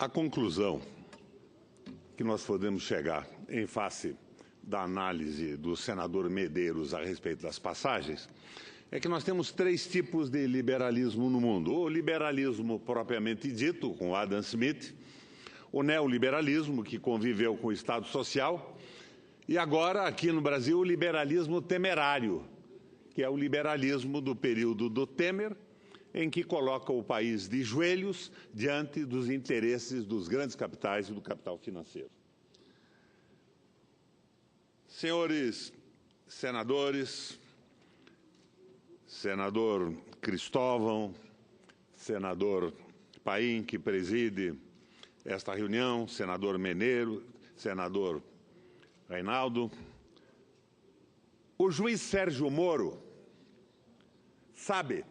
A conclusão que nós podemos chegar em face da análise do senador Medeiros a respeito das passagens é que nós temos três tipos de liberalismo no mundo. O liberalismo propriamente dito, com Adam Smith, o neoliberalismo, que conviveu com o Estado Social, e agora, aqui no Brasil, o liberalismo temerário, que é o liberalismo do período do Temer, em que coloca o país de joelhos diante dos interesses dos grandes capitais e do capital financeiro. Senhores senadores, senador Cristóvão, senador Paim, que preside esta reunião, senador Meneiro, senador Reinaldo, o juiz Sérgio Moro sabe,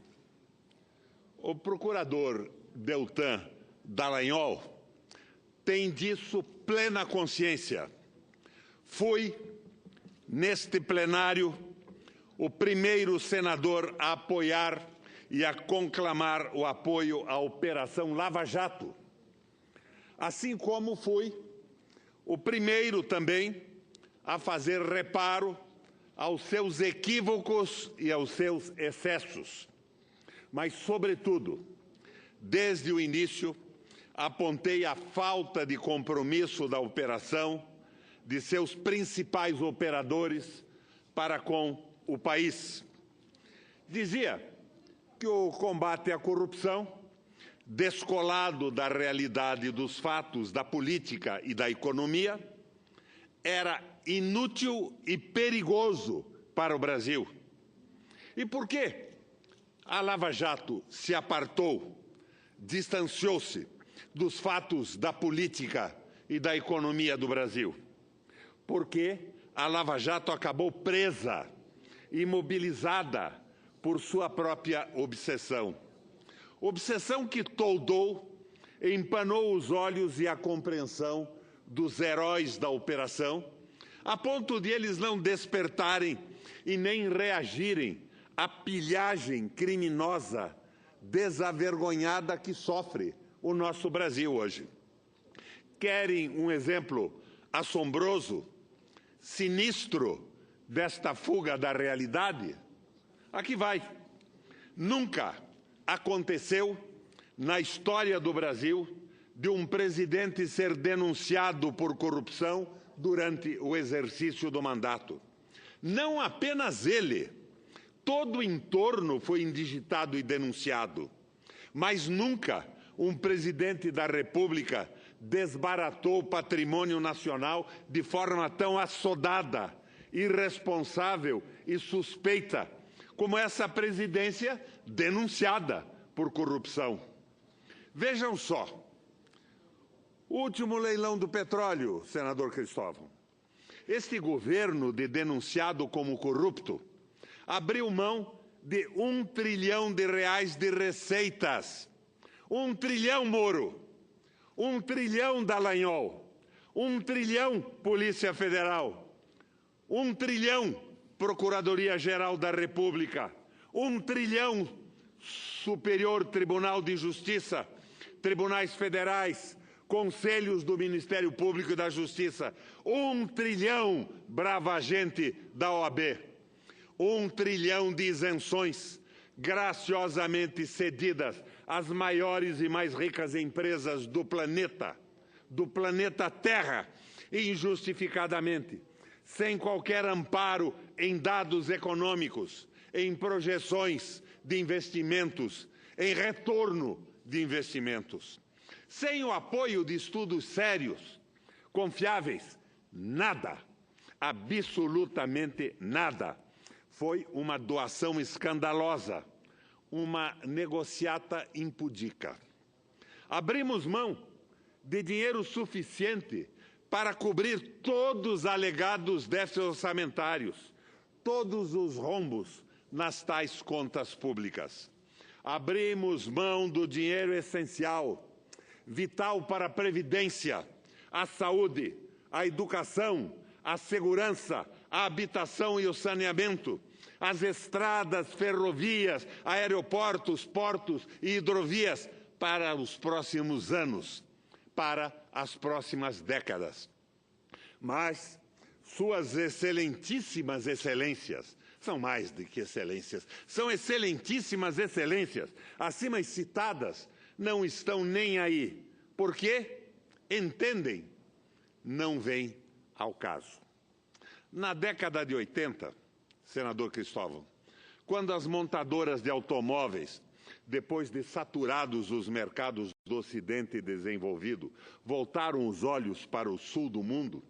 o procurador Deltan Dallagnol tem disso plena consciência. Fui, neste plenário, o primeiro senador a apoiar e a conclamar o apoio à Operação Lava Jato, assim como fui o primeiro também a fazer reparo aos seus equívocos e aos seus excessos. Mas, sobretudo, desde o início, apontei a falta de compromisso da operação, de seus principais operadores para com o país. Dizia que o combate à corrupção, descolado da realidade dos fatos, da política e da economia, era inútil e perigoso para o Brasil. E por quê? A Lava Jato se apartou, distanciou-se dos fatos da política e da economia do Brasil. Porque a Lava Jato acabou presa, imobilizada por sua própria obsessão. Obsessão que toldou, empanou os olhos e a compreensão dos heróis da operação, a ponto de eles não despertarem e nem reagirem a pilhagem criminosa, desavergonhada que sofre o nosso Brasil hoje. Querem um exemplo assombroso, sinistro desta fuga da realidade? Aqui vai. Nunca aconteceu na história do Brasil de um presidente ser denunciado por corrupção durante o exercício do mandato. Não apenas ele. Todo o entorno foi indigitado e denunciado, mas nunca um presidente da República desbaratou o patrimônio nacional de forma tão assodada, irresponsável e suspeita, como essa presidência denunciada por corrupção. Vejam só, o último leilão do petróleo, senador Cristóvão. Este governo de denunciado como corrupto abriu mão de R$1 trilhão de receitas. 1 trilhão, Moro. 1 trilhão, Dallagnol. 1 trilhão, Polícia Federal. 1 trilhão, Procuradoria-Geral da República. 1 trilhão, Superior Tribunal de Justiça, Tribunais Federais, Conselhos do Ministério Público e da Justiça. 1 trilhão, brava gente da OAB. 1 trilhão de isenções graciosamente cedidas às maiores e mais ricas empresas do planeta Terra, injustificadamente, sem qualquer amparo em dados econômicos, em projeções de investimentos, em retorno de investimentos. Sem o apoio de estudos sérios, confiáveis, nada, absolutamente nada. Foi uma doação escandalosa, uma negociata impudica. Abrimos mão de dinheiro suficiente para cobrir todos os alegados déficits orçamentários, todos os rombos nas tais contas públicas. Abrimos mão do dinheiro essencial, vital para a previdência, a saúde, a educação, a segurança, a habitação e o saneamento, as estradas, ferrovias, aeroportos, portos e hidrovias para os próximos anos, para as próximas décadas. Mas suas excelentíssimas excelências, são mais do que excelências, são excelentíssimas excelências, acima citadas, não estão nem aí. Por quê? Entendem, não vem ao caso. Na década de 80, senador Cristóvão, quando as montadoras de automóveis, depois de saturados os mercados do Ocidente desenvolvido, voltaram os olhos para o sul do mundo,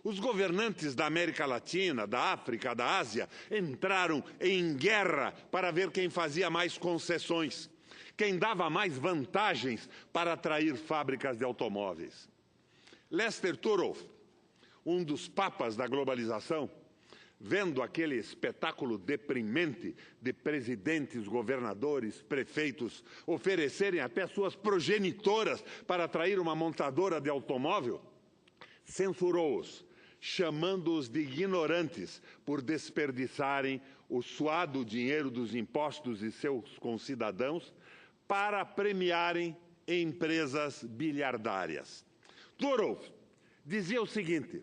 os governantes da América Latina, da África, da Ásia, entraram em guerra para ver quem fazia mais concessões, quem dava mais vantagens para atrair fábricas de automóveis. Lester Turov, um dos papas da globalização, vendo aquele espetáculo deprimente de presidentes, governadores, prefeitos oferecerem até suas progenitoras para atrair uma montadora de automóvel, censurou-os, chamando-os de ignorantes por desperdiçarem o suado dinheiro dos impostos de seus concidadãos para premiarem empresas bilhardárias. Turov dizia o seguinte: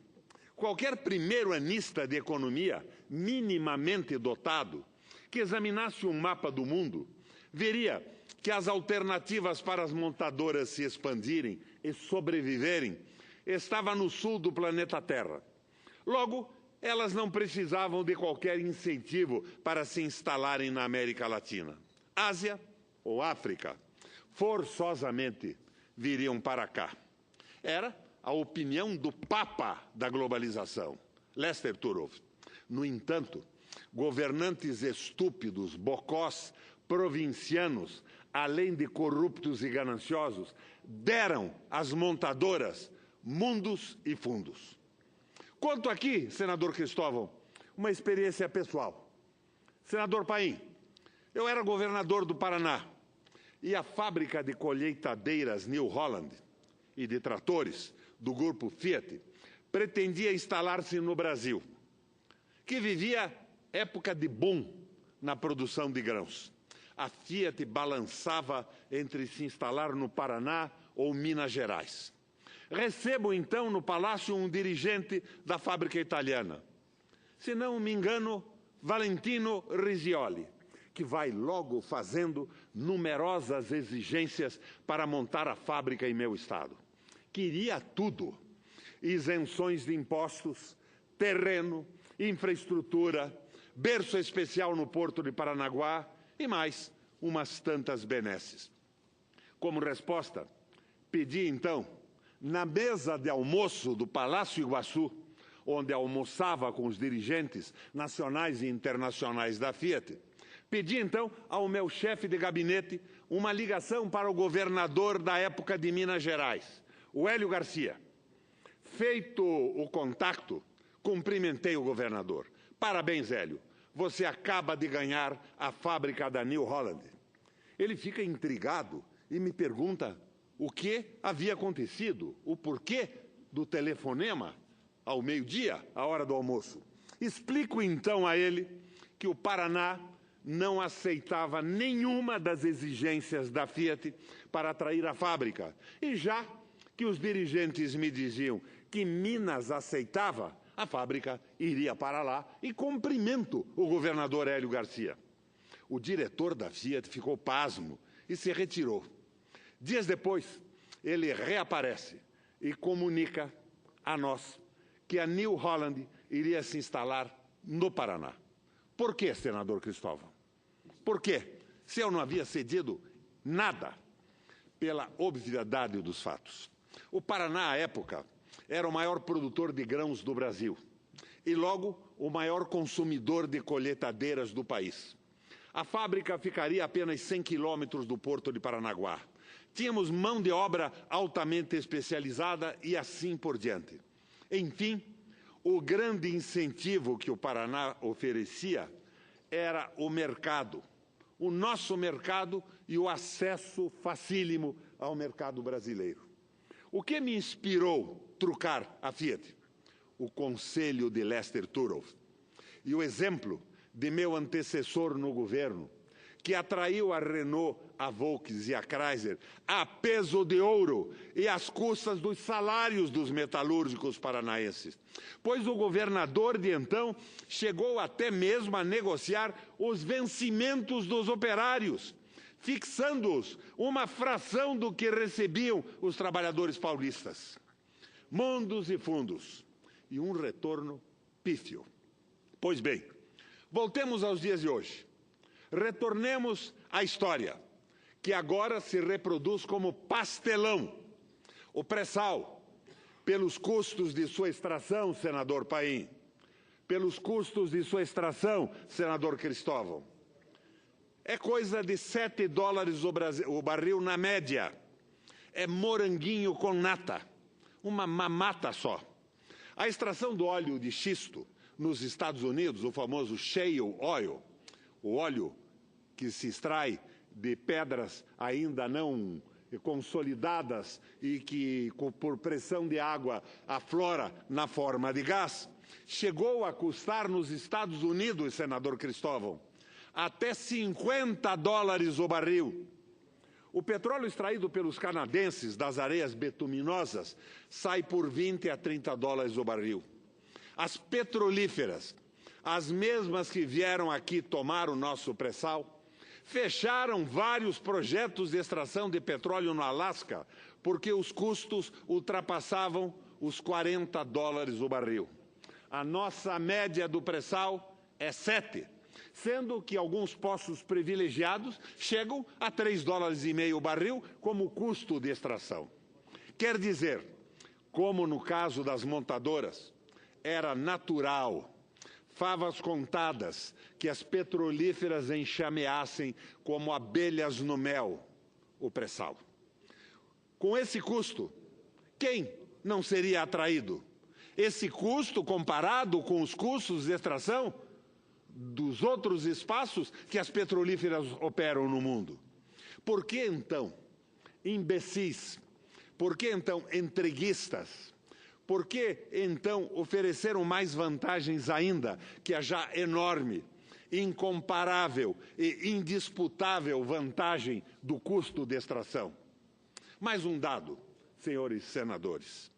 qualquer primeiro-anista de economia minimamente dotado que examinasse um mapa do mundo veria que as alternativas para as montadoras se expandirem e sobreviverem estava no sul do planeta Terra. Logo, elas não precisavam de qualquer incentivo para se instalarem na América Latina. Ásia ou África, forçosamente viriam para cá. Era a opinião do Papa da globalização, Lester Turov. No entanto, governantes estúpidos, bocós, provincianos, além de corruptos e gananciosos, deram às montadoras mundos e fundos. Conto aqui, senador Cristóvão, uma experiência pessoal. Senador Paim, eu era governador do Paraná e a fábrica de colheitadeiras New Holland e de tratores do grupo Fiat pretendia instalar-se no Brasil, que vivia época de boom na produção de grãos. A Fiat balançava entre se instalar no Paraná ou Minas Gerais. Recebo, então, no palácio um dirigente da fábrica italiana, se não me engano, Valentino Risioli, que vai logo fazendo numerosas exigências para montar a fábrica em meu estado. Queria tudo: isenções de impostos, terreno, infraestrutura, berço especial no porto de Paranaguá e mais umas tantas benesses. Como resposta, pedi então, na mesa de almoço do Palácio Iguaçu, onde almoçava com os dirigentes nacionais e internacionais da Fiat, pedi então ao meu chefe de gabinete uma ligação para o governador da época de Minas Gerais, o Hélio Garcia. Feito o contato, cumprimentei o governador. Parabéns, Hélio, você acaba de ganhar a fábrica da New Holland. Ele fica intrigado e me pergunta o que havia acontecido, o porquê do telefonema ao meio-dia, à hora do almoço. Explico então a ele que o Paraná não aceitava nenhuma das exigências da Fiat para atrair a fábrica. E já que os dirigentes me diziam que Minas aceitava, a fábrica iria para lá e cumprimento o governador Hélio Garcia. O diretor da Fiat ficou pasmo e se retirou. Dias depois, ele reaparece e comunica a nós que a New Holland iria se instalar no Paraná. Por que, senador Cristóvão? Por quê? Se eu não havia cedido nada, pela obviedade dos fatos. O Paraná, à época, era o maior produtor de grãos do Brasil e, logo, o maior consumidor de colheitadeiras do país. A fábrica ficaria a apenas 100 quilômetros do porto de Paranaguá. Tínhamos mão de obra altamente especializada e assim por diante. Enfim, o grande incentivo que o Paraná oferecia era o mercado, o nosso mercado e o acesso facílimo ao mercado brasileiro. O que me inspirou trucar a Fiat? O conselho de Lester Turov e o exemplo de meu antecessor no governo, que atraiu a Renault, a Volkswagen e a Chrysler a peso de ouro e às custas dos salários dos metalúrgicos paranaenses. Pois o governador de então chegou até mesmo a negociar os vencimentos dos operários, fixando-os uma fração do que recebiam os trabalhadores paulistas. Mundos e fundos, e um retorno pífio. Pois bem, voltemos aos dias de hoje. Retornemos à história, que agora se reproduz como pastelão. O pré-sal, pelos custos de sua extração, senador Paim, pelos custos de sua extração, senador Cristóvão, é coisa de $7 o barril na média. É moranguinho com nata, uma mamata só. A extração do óleo de xisto nos Estados Unidos, o famoso shale oil, o óleo que se extrai de pedras ainda não consolidadas e que, por pressão de água, aflora na forma de gás, chegou a custar nos Estados Unidos, senador Cristóvão, até $50 o barril. O petróleo extraído pelos canadenses das areias betuminosas sai por $20 a $30 o barril. As petrolíferas, as mesmas que vieram aqui tomar o nosso pré-sal, fecharam vários projetos de extração de petróleo no Alasca porque os custos ultrapassavam os $40 o barril. A nossa média do pré-sal é 7, sendo que alguns poços privilegiados chegam a $3,50 o barril como custo de extração. Quer dizer, como no caso das montadoras, era natural, favas contadas, que as petrolíferas enxameassem como abelhas no mel o pré-sal. Com esse custo, quem não seria atraído? Esse custo comparado com os custos de extração dos outros espaços que as petrolíferas operam no mundo. Por que então, imbecis? Por que então, entreguistas? Por que, então, ofereceram mais vantagens ainda que a já enorme, incomparável e indisputável vantagem do custo de extração? Mais um dado, senhores senadores,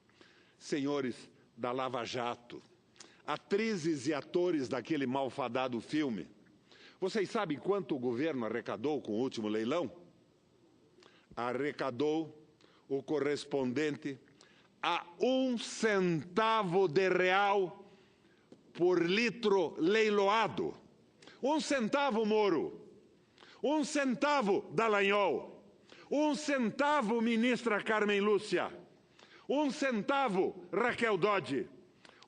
senhores da Lava Jato, atrizes e atores daquele malfadado filme. Vocês sabem quanto o governo arrecadou com o último leilão? Arrecadou o correspondente a 1 centavo de real por litro leiloado. 1 centavo, Moro. 1 centavo, Dallagnol. 1 centavo, ministra Carmen Lúcia. 1 centavo, Raquel Dodge.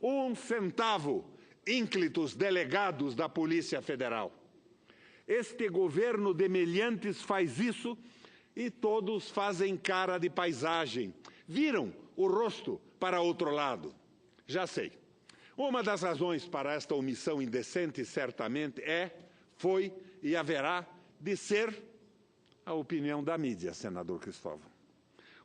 1 centavo, ínclitos delegados da Polícia Federal. Este governo de meliantes faz isso e todos fazem cara de paisagem. Viram o rosto para outro lado. Já sei. Uma das razões para esta omissão indecente certamente foi e haverá de ser a opinião da mídia, senador Cristóvão.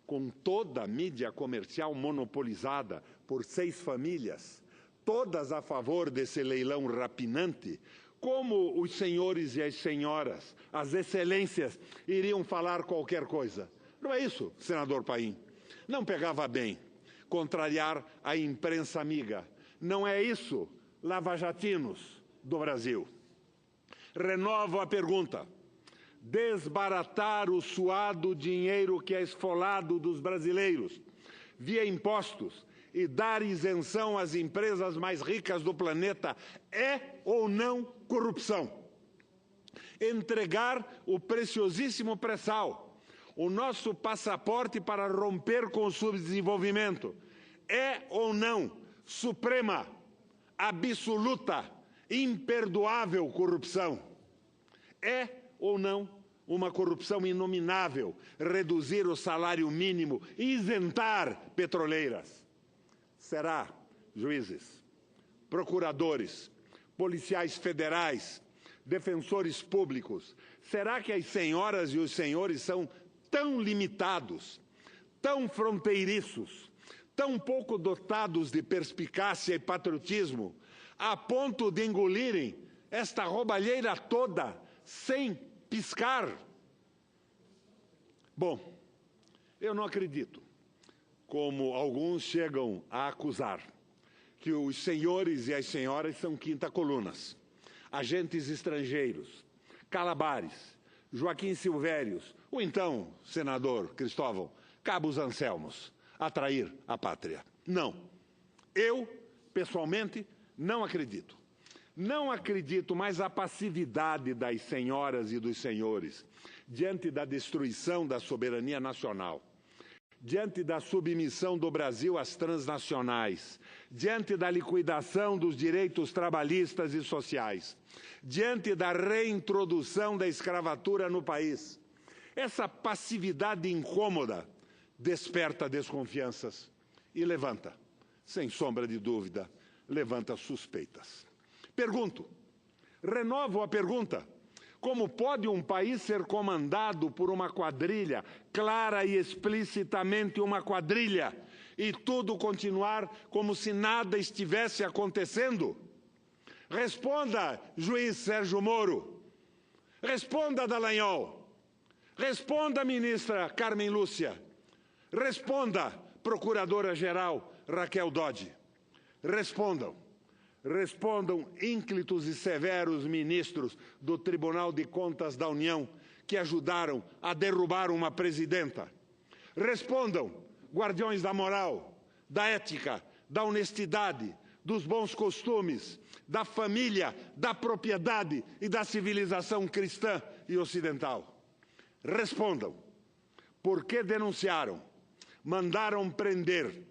Com toda a mídia comercial monopolizada por 6 famílias, todas a favor desse leilão rapinante, como os senhores e as senhoras, as excelências, iriam falar qualquer coisa? Não é isso, senador Paim? Não pegava bem contrariar a imprensa amiga. Não é isso, lavajatinos do Brasil. Renovo a pergunta. Desbaratar o suado dinheiro que é esfolado dos brasileiros via impostos e dar isenção às empresas mais ricas do planeta é ou não corrupção? Entregar o preciosíssimo pré-sal, o nosso passaporte para romper com o subdesenvolvimento, é ou não suprema, absoluta, imperdoável corrupção? É ou não uma corrupção inominável reduzir o salário mínimo e isentar petroleiras? Será, juízes, procuradores, policiais federais, defensores públicos, será que as senhoras e os senhores são tão limitados, tão fronteiriços, tão pouco dotados de perspicácia e patriotismo, a ponto de engolirem esta roubalheira toda sem piscar. Bom, eu não acredito, como alguns chegam a acusar, que os senhores e as senhoras são quinta-colunas, agentes estrangeiros, Calabares, Joaquim Silvérios, ou então, senador Cristóvão, Cabos Anselmos, a trair a pátria. Não. Eu, pessoalmente, não acredito. Não acredito, mas a passividade das senhoras e dos senhores diante da destruição da soberania nacional, diante da submissão do Brasil às transnacionais, diante da liquidação dos direitos trabalhistas e sociais, diante da reintrodução da escravatura no país. Essa passividade incômoda desperta desconfianças e levanta, sem sombra de dúvida, levanta suspeitas. Pergunto, renovo a pergunta: como pode um país ser comandado por uma quadrilha, clara e explicitamente uma quadrilha, e tudo continuar como se nada estivesse acontecendo? Responda, juiz Sérgio Moro. Responda, Dallagnol. Responda, ministra Carmen Lúcia. Responda, procuradora-geral Raquel Dodge. Respondam. Respondam, ínclitos e severos ministros do Tribunal de Contas da União, que ajudaram a derrubar uma presidenta. Respondam, guardiões da moral, da ética, da honestidade, dos bons costumes, da família, da propriedade e da civilização cristã e ocidental. Respondam, por que denunciaram, mandaram prender,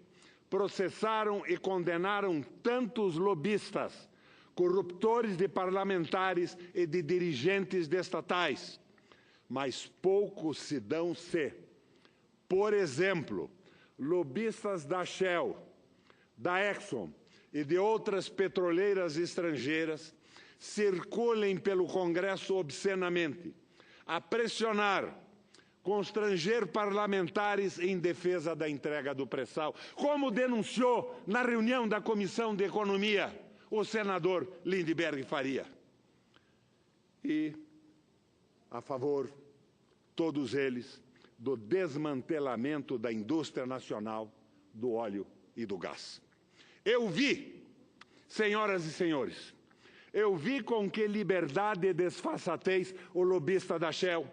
processaram e condenaram tantos lobistas, corruptores de parlamentares e de dirigentes estatais, mas poucos se dão se, por exemplo, lobistas da Shell, da Exxon e de outras petroleiras estrangeiras circulem pelo Congresso obscenamente, a pressionar, constranger parlamentares em defesa da entrega do pré-sal, como denunciou na reunião da Comissão de Economia o senador Lindbergh Faria. E a favor, todos eles, do desmantelamento da indústria nacional do óleo e do gás. Eu vi, senhoras e senhores, eu vi com que liberdade e desfaçatez o lobista da Shell,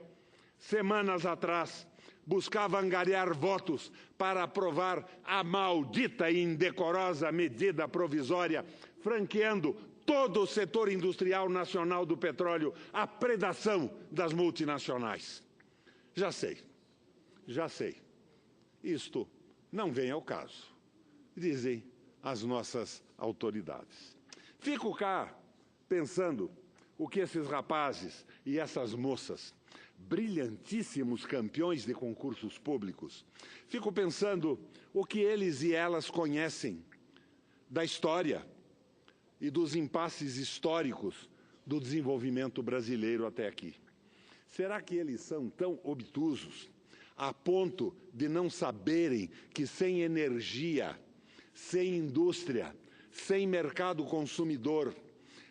semanas atrás, buscava angariar votos para aprovar a maldita e indecorosa medida provisória, franqueando todo o setor industrial nacional do petróleo à predação das multinacionais. Já sei. Isto não vem ao caso, dizem as nossas autoridades. Fico cá pensando o que esses rapazes e essas moças, brilhantíssimos campeões de concursos públicos, fico pensando o que eles e elas conhecem da história e dos impasses históricos do desenvolvimento brasileiro até aqui. Será que eles são tão obtusos a ponto de não saberem que sem energia, sem indústria, sem mercado consumidor,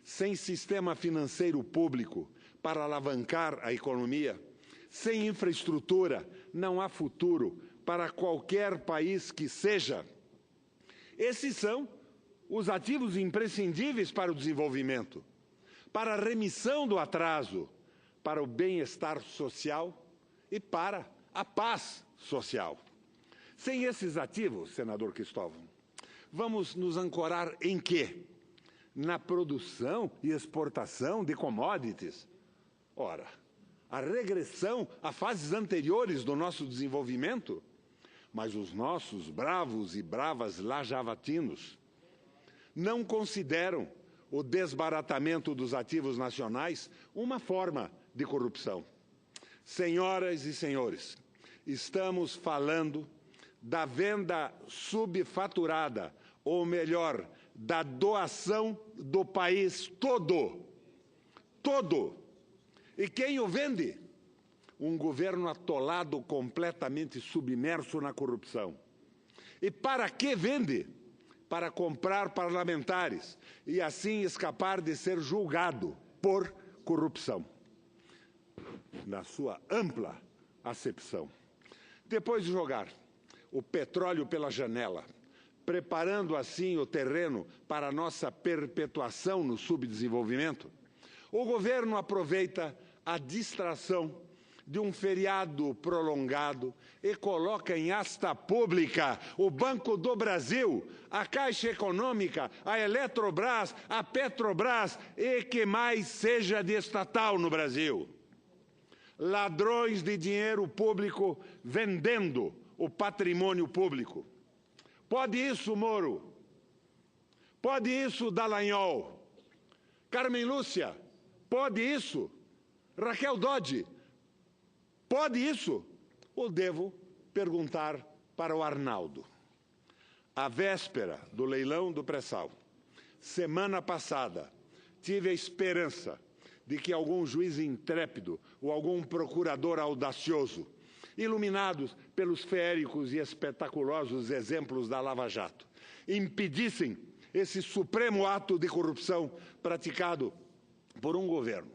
sem sistema financeiro público para alavancar a economia, sem infraestrutura, não há futuro para qualquer país que seja? Esses são os ativos imprescindíveis para o desenvolvimento, para a remissão do atraso, para o bem-estar social e para a paz social. Sem esses ativos, senador Cristóvão, vamos nos ancorar em quê? Na produção e exportação de commodities? Ora, a regressão a fases anteriores do nosso desenvolvimento? Mas os nossos bravos e bravas lajavatinos não consideram o desbaratamento dos ativos nacionais uma forma de corrupção. Senhoras e senhores, estamos falando da venda subfaturada, ou melhor, da doação do país todo. Todo. E quem o vende? Um governo atolado, completamente submerso na corrupção. E para que vende? Para comprar parlamentares e assim escapar de ser julgado por corrupção. na sua ampla acepção. Depois de jogar o petróleo pela janela, preparando assim o terreno para a nossa perpetuação no subdesenvolvimento, o governo aproveita a distração de um feriado prolongado e coloca em asta pública o Banco do Brasil, a Caixa Econômica, a Eletrobras, a Petrobras e que mais seja de estatal no Brasil. Ladrões de dinheiro público vendendo o patrimônio público. Pode isso, Moro? Pode isso, Dallagnol? Carmen Lúcia? Pode isso? Raquel Dodge? Pode isso? Ou devo perguntar para o Arnaldo? À véspera do leilão do pré-sal, semana passada, tive a esperança de que algum juiz intrépido ou algum procurador audacioso, iluminados pelos feéricos e espetaculosos exemplos da Lava Jato, impedissem esse supremo ato de corrupção praticado por um governo,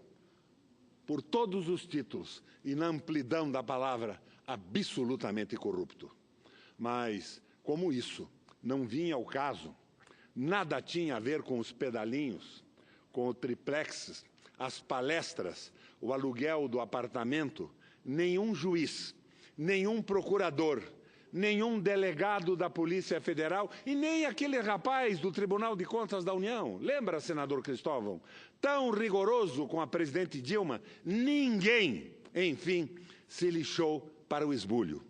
por todos os títulos e na amplidão da palavra, absolutamente corrupto. Mas, como isso não vinha ao caso, nada tinha a ver com os pedalinhos, com o triplex, as palestras, o aluguel do apartamento, nenhum juiz, nenhum procurador, nenhum delegado da Polícia Federal e nem aquele rapaz do Tribunal de Contas da União, lembra, senador Cristóvão? Tão rigoroso com a presidente Dilma, ninguém, enfim, se lixou para o esbulho.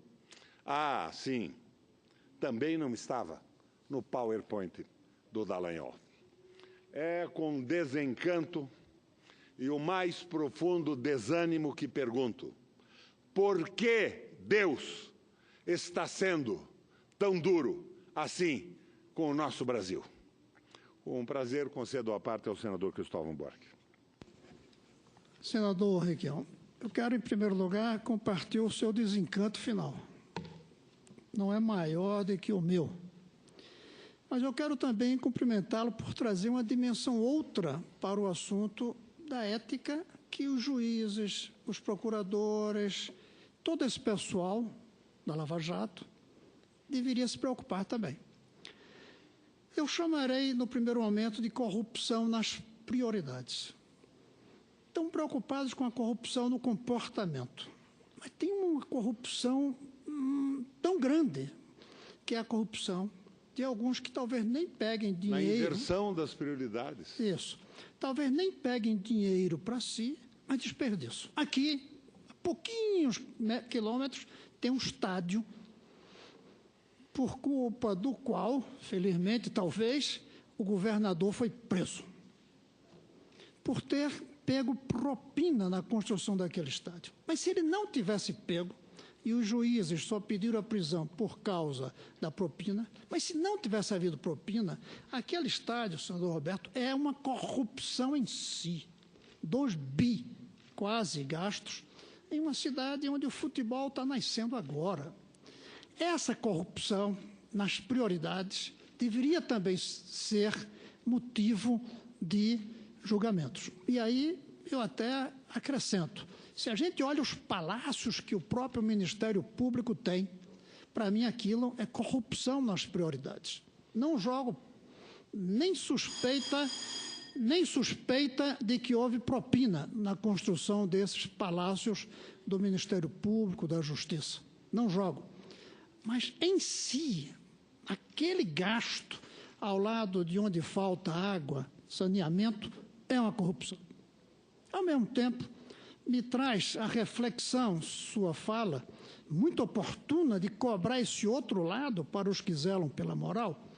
Ah, sim, também não estava no PowerPoint do Dallagnol. É com desencanto e o mais profundo desânimo que pergunto: por que Deus está sendo tão duro assim com o nosso Brasil? Com prazer, concedo a parte ao senador Cristóvão Buarque. Senador Requião, eu quero, em primeiro lugar, compartilhar o seu desencanto final. Não é maior do que o meu. Mas eu quero também cumprimentá-lo por trazer uma dimensão outra para o assunto da ética que os juízes, os procuradores, todo esse pessoal da Lava Jato deveria se preocupar também. Eu chamarei, no primeiro momento, de corrupção nas prioridades. Estão preocupados com a corrupção no comportamento. Mas tem uma corrupção tão grande, que é a corrupção de alguns que talvez nem peguem dinheiro... Na inversão das prioridades. Isso. Talvez nem peguem dinheiro para si, mas desperdiçam. Aqui, a pouquinhos quilômetros, tem um estádio por culpa do qual, felizmente, talvez, o governador foi preso. Por ter pego propina na construção daquele estádio. Mas se ele não tivesse pego, e os juízes só pediram a prisão por causa da propina, mas se não tivesse havido propina, aquele estádio, senador Roberto, é uma corrupção em si. 2 bi, quase, gastos, em uma cidade onde o futebol está nascendo agora. Essa corrupção, nas prioridades, deveria também ser motivo de julgamentos. E aí eu até acrescento, se a gente olha os palácios que o próprio Ministério Público tem, para mim aquilo é corrupção nas prioridades. Não jogo nem suspeita de que houve propina na construção desses palácios do Ministério Público, da Justiça. Não jogo. Mas, em si, aquele gasto ao lado de onde falta água, saneamento, é uma corrupção. Ao mesmo tempo, me traz a reflexão, sua fala, muito oportuna, de cobrar esse outro lado para os que zelam pela moral,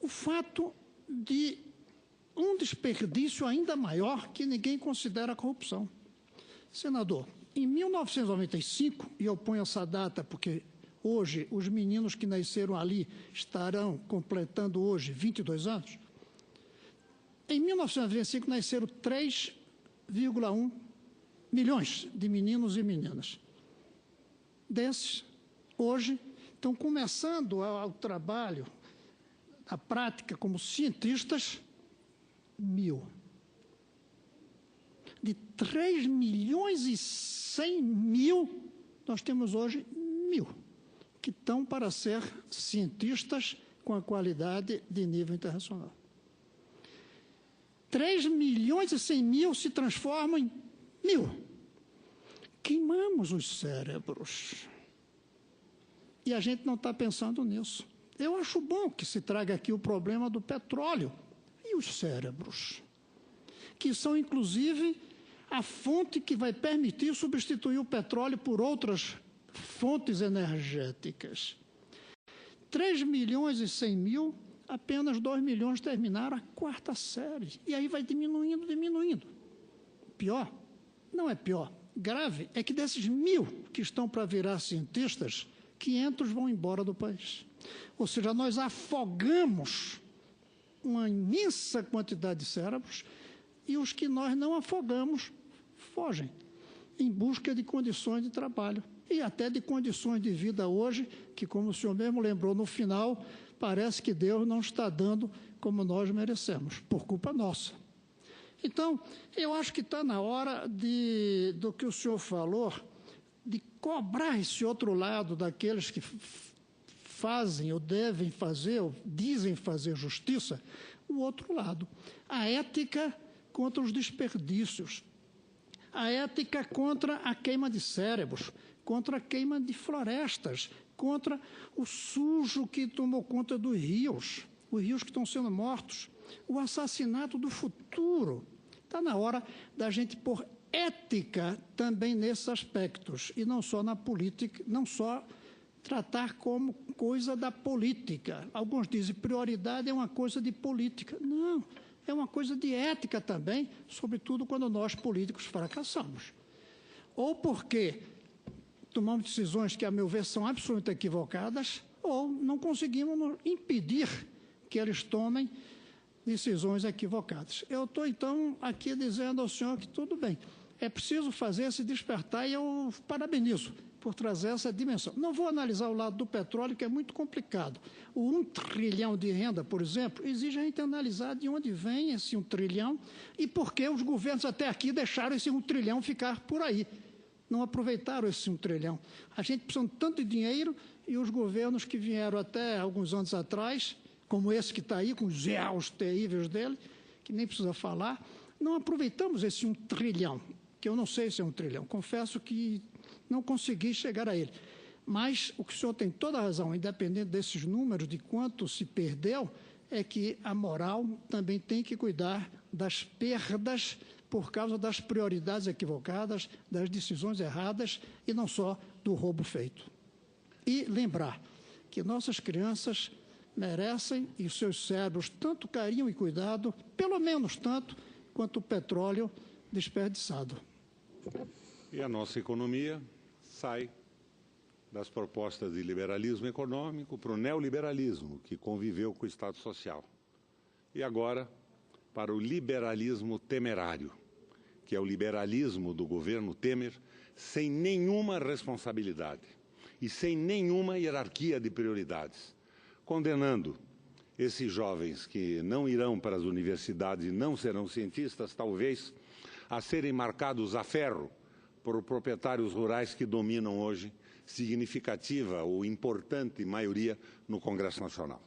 o fato de um desperdício ainda maior que ninguém considera corrupção. Senador, em 1995, e eu ponho essa data porque hoje os meninos que nasceram ali estarão completando hoje 22 anos, em 1995 nasceram 3,1 milhões de meninos e meninas. Desses, hoje, estão começando o trabalho, a prática como cientistas, 1.000. de 3 milhões e 100 mil, nós temos hoje 1.000, que estão para ser cientistas com a qualidade de nível internacional. 3 milhões e 100 mil se transformam em 1.000. Queimamos os cérebros. E a gente não está pensando nisso. Eu acho bom que se traga aqui o problema do petróleo e os cérebros, que são, inclusive, a fonte que vai permitir substituir o petróleo por outras fontes energéticas. 3 milhões e 100 mil, apenas 2 milhões terminaram a 4ª série. E aí vai diminuindo, diminuindo. Pior? Não é pior. Grave é que desses 1.000 que estão para virar cientistas, 500 vão embora do país. Ou seja, nós afogamos uma imensa quantidade de cérebros e os que nós não afogamos fogem em busca de condições de trabalho e até de condições de vida hoje, que, como o senhor mesmo lembrou no final, parece que Deus não está dando como nós merecemos, por culpa nossa. Então, eu acho que está na hora do que o senhor falou, de cobrar esse outro lado daqueles que fazem ou devem fazer, ou dizem fazer justiça, o outro lado. A ética contra os desperdícios, a ética contra a queima de cérebros, contra a queima de florestas, contra o sujo que tomou conta dos rios que estão sendo mortos, o assassinato do futuro. Está na hora da gente pôr ética também nesses aspectos, e não só na política, não só tratar como coisa da política. Alguns dizem que prioridade é uma coisa de política. Não, é uma coisa de ética também, sobretudo quando nós políticos fracassamos. Ou porque tomamos decisões que, a meu ver, são absolutamente equivocadas, ou não conseguimos impedir que eles tomem decisões equivocadas. Eu estou, então, aqui dizendo ao senhor que tudo bem, é preciso fazer esse despertar e eu parabenizo por trazer essa dimensão. Não vou analisar o lado do petróleo, que é muito complicado. O 1 trilhão de renda, por exemplo, exige a gente analisar de onde vem esse 1 trilhão e por que os governos até aqui deixaram esse 1 trilhão ficar por aí. Não aproveitaram esse 1 trilhão. A gente precisa de tanto dinheiro e os governos que vieram até alguns anos atrás, como esse que está aí, com os erros terríveis dele, que nem precisa falar, não aproveitamos esse 1 trilhão, que eu não sei se é 1 trilhão, confesso que não consegui chegar a ele. Mas o que o senhor tem toda a razão, independente desses números, de quanto se perdeu, é que a moral também tem que cuidar das perdas por causa das prioridades equivocadas, das decisões erradas e não só do roubo feito. E lembrar que nossas crianças merecem e os seus cérebros tanto carinho e cuidado, pelo menos tanto, quanto o petróleo desperdiçado. E a nossa economia sai das propostas de liberalismo econômico para o neoliberalismo, que conviveu com o Estado Social. E agora, para o liberalismo temerário, que é o liberalismo do governo Temer, sem nenhuma responsabilidade e sem nenhuma hierarquia de prioridades, condenando esses jovens que não irão para as universidades e não serão cientistas, talvez, a serem marcados a ferro por proprietários rurais que dominam hoje significativa ou importante maioria no Congresso Nacional.